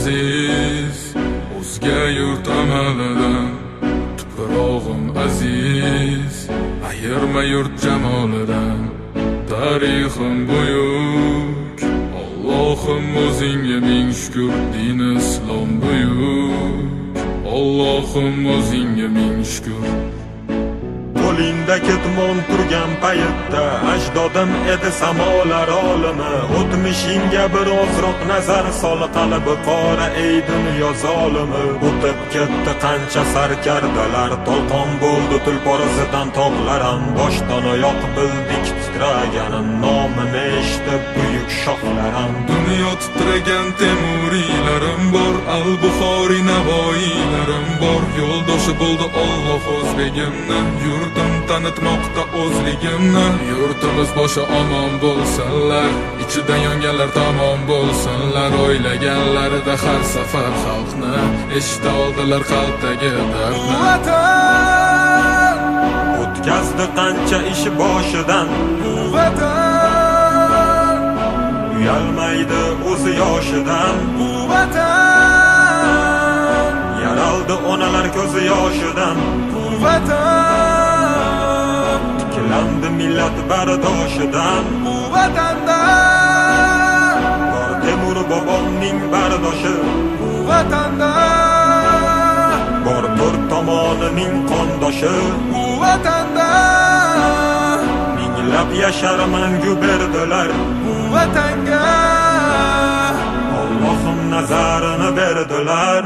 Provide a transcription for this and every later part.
aziz, o'zga yurt amalidan. Tuprog'im aziz, ayirma yurt jamolidan. Tarixim buyuk, Allohim o'zingga ming shukr. Din islom buyuk, Allohim o'zingga ming shukr. Qo'lingda ketmon turgan paytda ajdodim edi samolar olimi. O'tmishingga birozroq nazar sol, qalbi qora ey dunyo zolimi. O'tib ketdi qancha sarkardalar, to'lqon bo'ldi tulporizidan tog'lar ham. Boshdan oyoq bildik titraganin, nomini eshitib buyuk shohlar ham. Dunyo titragan temuriylarim bor, al-Buxoriy Navoiylarim bor. Yo'ldoshi bo'ldi Alloh o'zbegimni, yurtim tanitmoqda o'zligimni. Yurtimiz boshi omon bo'lsinlar, ichida yonganlar tamom bo'lsinlar. O'ylaganlarida har safar xalqni eshita oldilar qalbdagi dardni. Vatan O'tkazdi qancha ish boshidan, Vatan uyalmaydi o'zi yoshidan. Vatan Yaraldi onalar ko'zi yoshidan, Vatan tiklandi millat bardoshidan. Vatanda Bor Temur bobomning bardoshi, Vatanda bor to'rt tomonining qondoshi. Vatanda Minglab yashar mangu berdilar, Vatanga Allohim nazarini berdilar.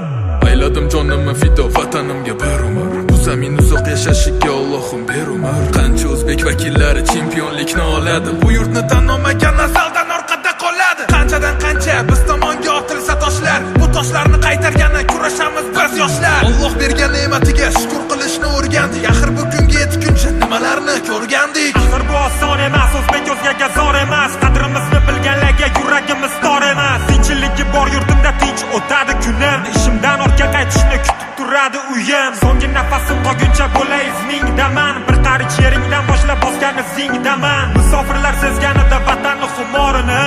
Ayladim jonimni fido vatanimga bir umr, bu zamin uzoq yashashiga Allohim ber umr. Qancha o'zbek vakillari chempionlikni oladi, bu yurtni tan olmagan nazardan orqada qoladi. Qanchadan qancha biz tomonga otilsa toshlar, bu toshlarni qaytargani kurashamiz biz yoshlar. Alloh bergan ne'matiga shukr qilishni o'rgandik, axir bu kunga yetguncha nimalarni ko'rgandik. Axir bu oson emas, o'zbek o'zgaga zor emas. Qadrimizni bilganlarga yuragimiz tor emas. Tinchiligi bor yurtimda tinch o'tadi kunim, ishimdan ortga qaytishni kutib turadi uyim. So'nggi nafasim qolguncha bo'lay izmingdaman, bir qarich yeringdan boshlab bosgan izingdaman. Musofirlar sezganida vatanni xumorini